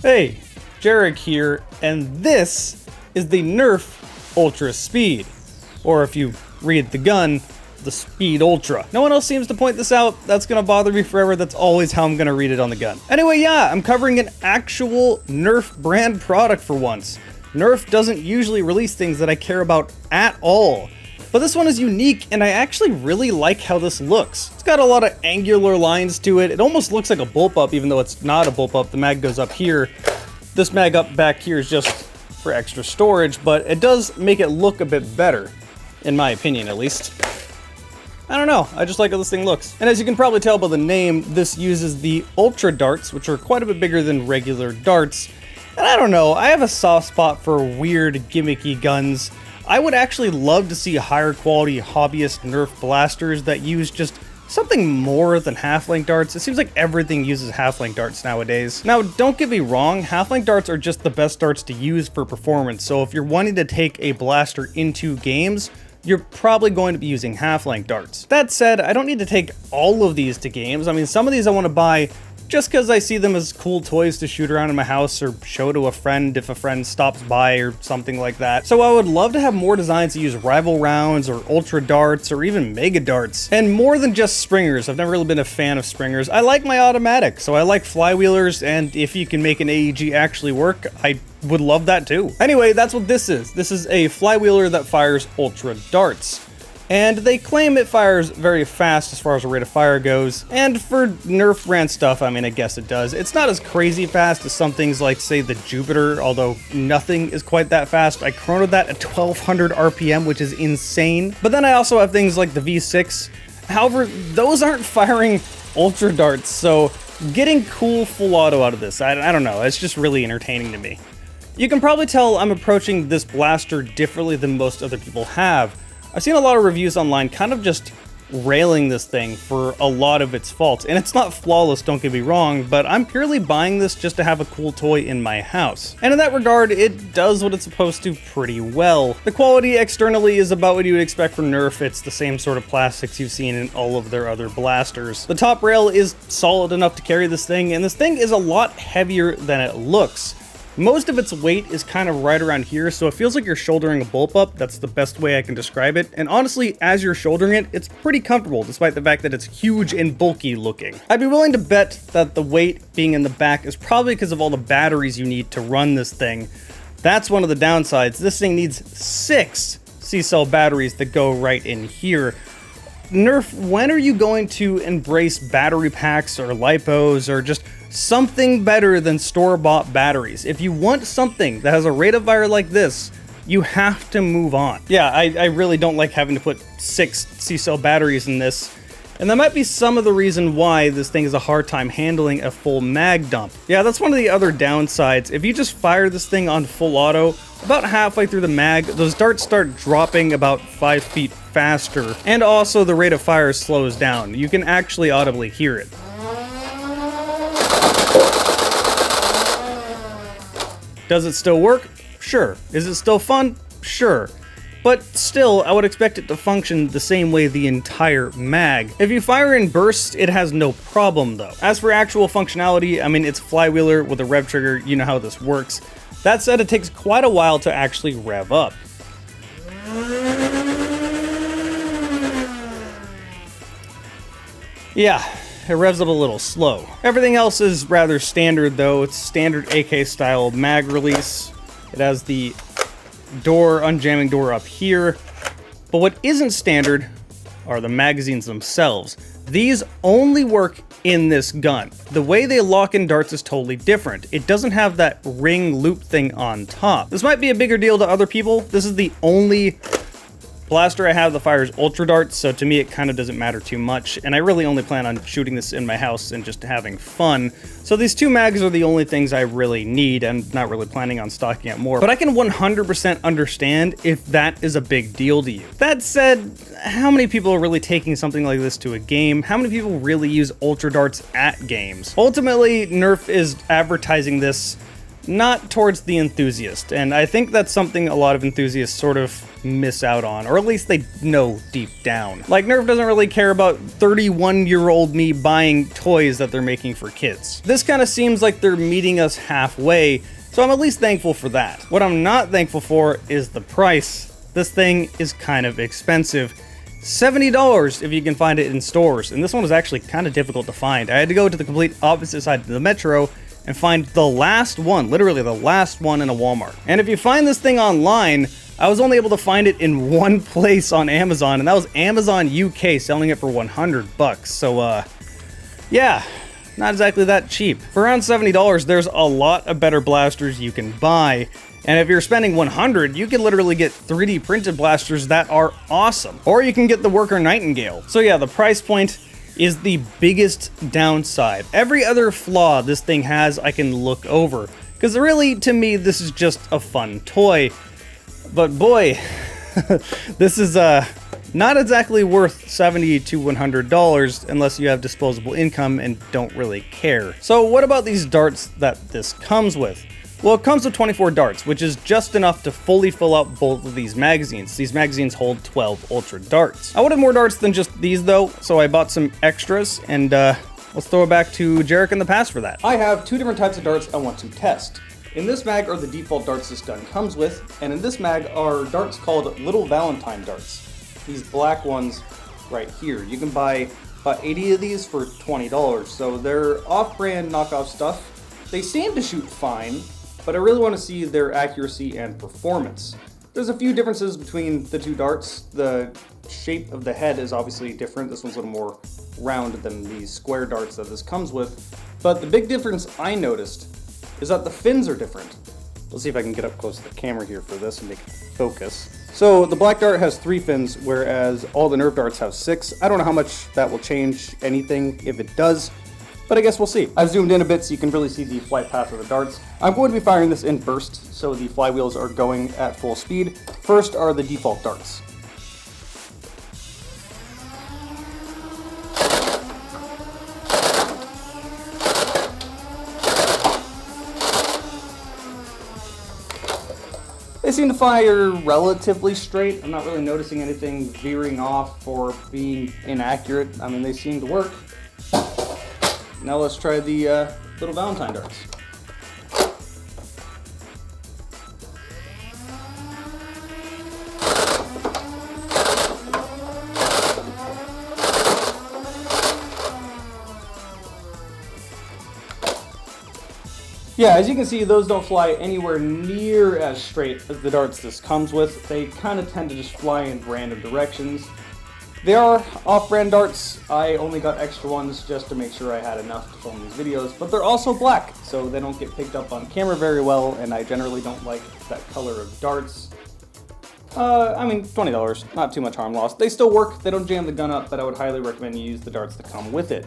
Hey, Jarek here, and this is the Nerf Ultra Speed. Or if you read the gun, the Speed Ultra. No one else seems to point this out. That's gonna bother me forever. That's always how I'm gonna read it on the gun. Anyway, yeah, I'm covering an actual Nerf brand product for once. Nerf doesn't usually release things that I care about at all. But this one is unique, and I actually really like how this looks. It's got a lot of angular lines to it. It almost looks like a bullpup, even though it's not a bullpup. The mag goes up here. This mag up back here is just for extra storage, but it does make it look a bit better, in my opinion at least. I don't know, I just like how this thing looks. And as you can probably tell by the name, this uses the Ultra darts, which are quite a bit bigger than regular darts. And I don't know, I have a soft spot for weird, gimmicky guns. I would actually love to see higher quality hobbyist Nerf blasters that use just something more than half-length darts. It seems like everything uses half-length darts nowadays. Now, don't get me wrong, half-length darts are just the best darts to use for performance, so if you're wanting to take a blaster into games, you're probably going to be using half-length darts. That said, I don't need to take all of these to games. I mean, some of these I want to buy just because I see them as cool toys to shoot around in my house or show to a friend if a friend stops by or something like that. So I would love to have more designs that use rival rounds or ultra darts or even mega darts. And more than just springers. I've never really been a fan of springers. I like my automatic, so I like flywheelers, and if you can make an AEG actually work, I would love that too. Anyway, that's what this is. This is a flywheeler that fires ultra darts. And they claim it fires very fast as far as the rate of fire goes. And for Nerf brand stuff, I mean, I guess it does. It's not as crazy fast as some things like, say, the Jupiter, although nothing is quite that fast. I chronoed that at 1200 RPM, which is insane. But then I also have things like the V6. However, those aren't firing ultra darts, so getting cool full auto out of this, I don't know, it's just really entertaining to me. You can probably tell I'm approaching this blaster differently than most other people have. I've seen a lot of reviews online kind of just railing this thing for a lot of its faults, and it's not flawless, don't get me wrong, but I'm purely buying this just to have a cool toy in my house. And in that regard, it does what it's supposed to pretty well. The quality externally is about what you would expect from Nerf. It's the same sort of plastics you've seen in all of their other blasters. The top rail is solid enough to carry this thing, and this thing is a lot heavier than it looks. Most of its weight is kind of right around here, so it feels like you're shouldering a bullpup. That's the best way I can describe it. And honestly, as you're shouldering it, it's pretty comfortable, despite the fact that it's huge and bulky looking. I'd be willing to bet that the weight being in the back is probably because of all the batteries you need to run this thing. That's one of the downsides. This thing needs 6 C-cell batteries that go right in here. Nerf, when are you going to embrace battery packs or lipos or just something better than store-bought batteries? If you want something that has a rate of fire like this, you have to move on. Yeah, I really don't like having to put 6 C-cell batteries in this, and that might be some of the reason why this thing has a hard time handling a full mag dump. Yeah, that's one of the other downsides. If you just fire this thing on full auto, about halfway through the mag, those darts start dropping about 5 feet faster, and also the rate of fire slows down. You can actually audibly hear it. Does it still work? Sure. Is it still fun? Sure. But still, I would expect it to function the same way the entire mag. If you fire in bursts, it has no problem though. As for actual functionality, I mean, it's a flywheeler with a rev trigger, you know how this works. That said, it takes quite a while to actually rev up. Yeah, it revs up a little slow. Everything else is rather standard though. It's standard AK style mag release. It has the unjamming door up here. But what isn't standard are the magazines themselves. These only work in this gun. The way they lock in darts is totally different. It doesn't have that ring loop thing on top. This might be a bigger deal to other people. This is the only blaster I have that fires ultra darts, so to me it kind of doesn't matter too much, and I really only plan on shooting this in my house and just having fun. So these 2 mags are the only things I really need, and not really planning on stocking up more. But I can 100% understand if that is a big deal to you. That said, how many people are really taking something like this to a game? How many people really use ultra darts at games? Ultimately, Nerf is advertising this not towards the enthusiast, and I think that's something a lot of enthusiasts sort of miss out on, or at least they know deep down. Like, Nerf doesn't really care about 31-year-old me buying toys that they're making for kids. This kind of seems like they're meeting us halfway, so I'm at least thankful for that. What I'm not thankful for is the price. This thing is kind of expensive. $70 if you can find it in stores, and this one was actually kind of difficult to find. I had to go to the complete opposite side of the metro and find the last one, literally the last one in a Walmart. And if you find this thing online, I was only able to find it in one place on Amazon, and that was Amazon UK, selling it for 100 bucks. So, yeah, not exactly that cheap. For around $70, there's a lot of better blasters you can buy. And if you're spending 100, you can literally get 3D printed blasters that are awesome. Or you can get the Worker Nightingale. So yeah, the price point is the biggest downside. Every other flaw this thing has, I can look over. Because really, to me, this is just a fun toy. But boy, this is not exactly worth $70 to $100 unless you have disposable income and don't really care. So what about these darts that this comes with? Well, it comes with 24 darts, which is just enough to fully fill out both of these magazines. These magazines hold 12 Ultra darts. I wanted more darts than just these though, so I bought some extras, and let's throw it back to Jarek in the past for that. I have two different types of darts I want to test. In this mag are the default darts this gun comes with, and in this mag are darts called Little Valentine darts. These black ones right here. You can buy about 80 of these for $20, so they're off-brand knockoff stuff. They seem to shoot fine, but I really want to see their accuracy and performance. There's a few differences between the two darts. The shape of the head is obviously different. This one's a little more round than the square darts that this comes with. But the big difference I noticed is that the fins are different. Let's see if I can get up close to the camera here for this and make it focus. So the black dart has 3 fins, whereas all the Nerf darts have 6. I don't know how much that will change anything if it does, but I guess we'll see. I've zoomed in a bit so you can really see the flight path of the darts. I'm going to be firing this in bursts, so the flywheels are going at full speed. First are the default darts. They seem to fire relatively straight. I'm not really noticing anything veering off or being inaccurate. I mean, they seem to work. Now let's try the Little Valentine darts. Yeah, as you can see, those don't fly anywhere near as straight as the darts this comes with. They kind of tend to just fly in random directions. They are off-brand darts. I only got extra ones just to make sure I had enough to film these videos, but they're also black, so they don't get picked up on camera very well, and I generally don't like that color of darts. I mean, $20, not too much harm lost. They still work, they don't jam the gun up, but I would highly recommend you use the darts that come with it.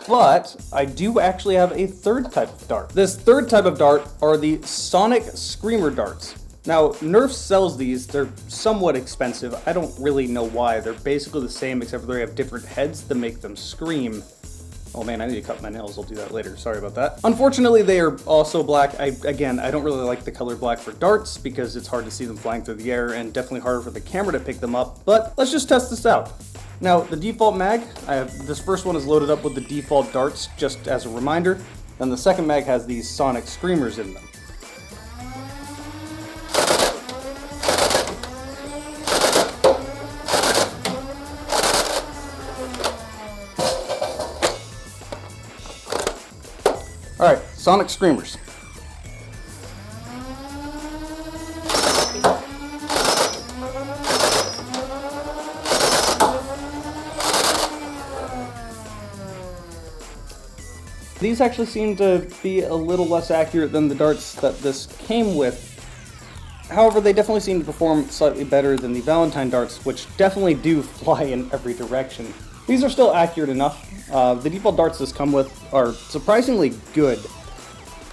But I do actually have a third type of dart. This third type of dart are the Sonic Screamer darts. Now, Nerf sells these. They're somewhat expensive. I don't really know why. They're basically the same, except for they have different heads that make them scream. Oh man, I need to cut my nails. I'll do that later. Sorry about that. Unfortunately, they are also black. Again, I don't really like the color black for darts because it's hard to see them flying through the air and definitely harder for the camera to pick them up. But let's just test this out. Now, the default mag, this first one is loaded up with the default darts, just as a reminder. Then the second mag has these Sonic Screamers in them. Alright, Sonic Screamers. These actually seem to be a little less accurate than the darts that this came with. However, they definitely seem to perform slightly better than the Valentine darts, which definitely do fly in every direction. These are still accurate enough. The default darts this come with are surprisingly good.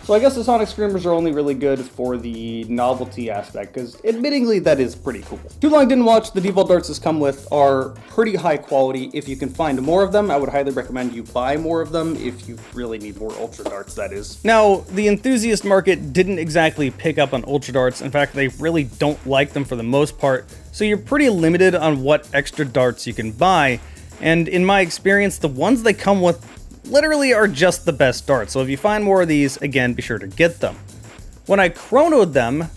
So I guess the Sonic Screamers are only really good for the novelty aspect, because admittingly that is pretty cool. Too Long Didn't Watch, the default darts this come with are pretty high quality. If you can find more of them, I would highly recommend you buy more of them if you really need more Ultra darts, that is. Now, the enthusiast market didn't exactly pick up on Ultra darts. In fact, they really don't like them for the most part, so you're pretty limited on what extra darts you can buy. And in my experience, the ones they come with literally are just the best darts, so if you find more of these, again, be sure to get them. When I chronoed them,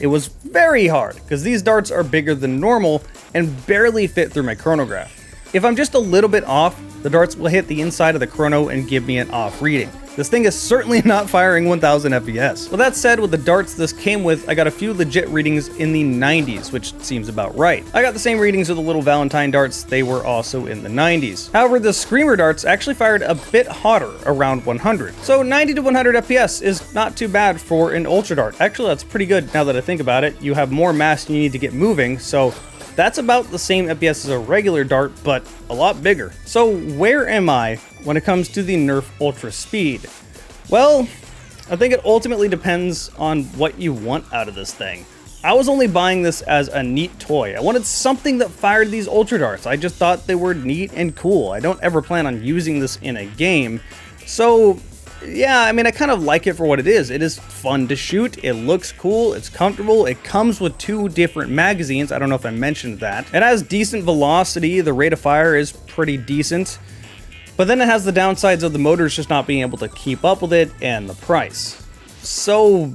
it was very hard, because these darts are bigger than normal and barely fit through my chronograph. If I'm just a little bit off, the darts will hit the inside of the chrono and give me an off reading. This thing is certainly not firing 1000 FPS. With that said, with the darts this came with, I got a few legit readings in the 90s, which seems about right. I got the same readings with the little Valentine darts, they were also in the 90s. However, the Screamer darts actually fired a bit hotter, around 100. So 90 to 100 FPS is not too bad for an Ultra dart. Actually, that's pretty good now that I think about it. You have more mass you need to get moving, so that's about the same FPS as a regular dart, but a lot bigger. So where am I when it comes to the Nerf Ultra Speed? Well, I think it ultimately depends on what you want out of this thing. I was only buying this as a neat toy. I wanted something that fired these Ultra darts. I just thought they were neat and cool. I don't ever plan on using this in a game. So yeah, I mean, I kind of like it for what it is. It is fun to shoot, it looks cool, it's comfortable, it comes with 2 different magazines, I don't know if I mentioned that. It has decent velocity, the rate of fire is pretty decent, but then it has the downsides of the motors just not being able to keep up with it, and the price. So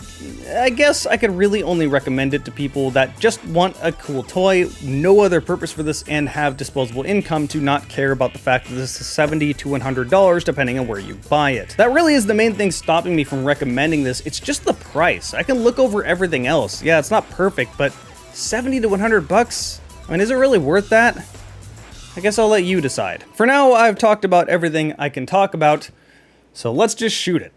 I guess I could really only recommend it to people that just want a cool toy, no other purpose for this, and have disposable income to not care about the fact that this is $70 to $100 depending on where you buy it. That really is the main thing stopping me from recommending this. It's just the price. I can look over everything else. Yeah, it's not perfect, but 70 to 100 bucks? I mean, is it really worth that? I guess I'll let you decide. For now, I've talked about everything I can talk about, so let's just shoot it.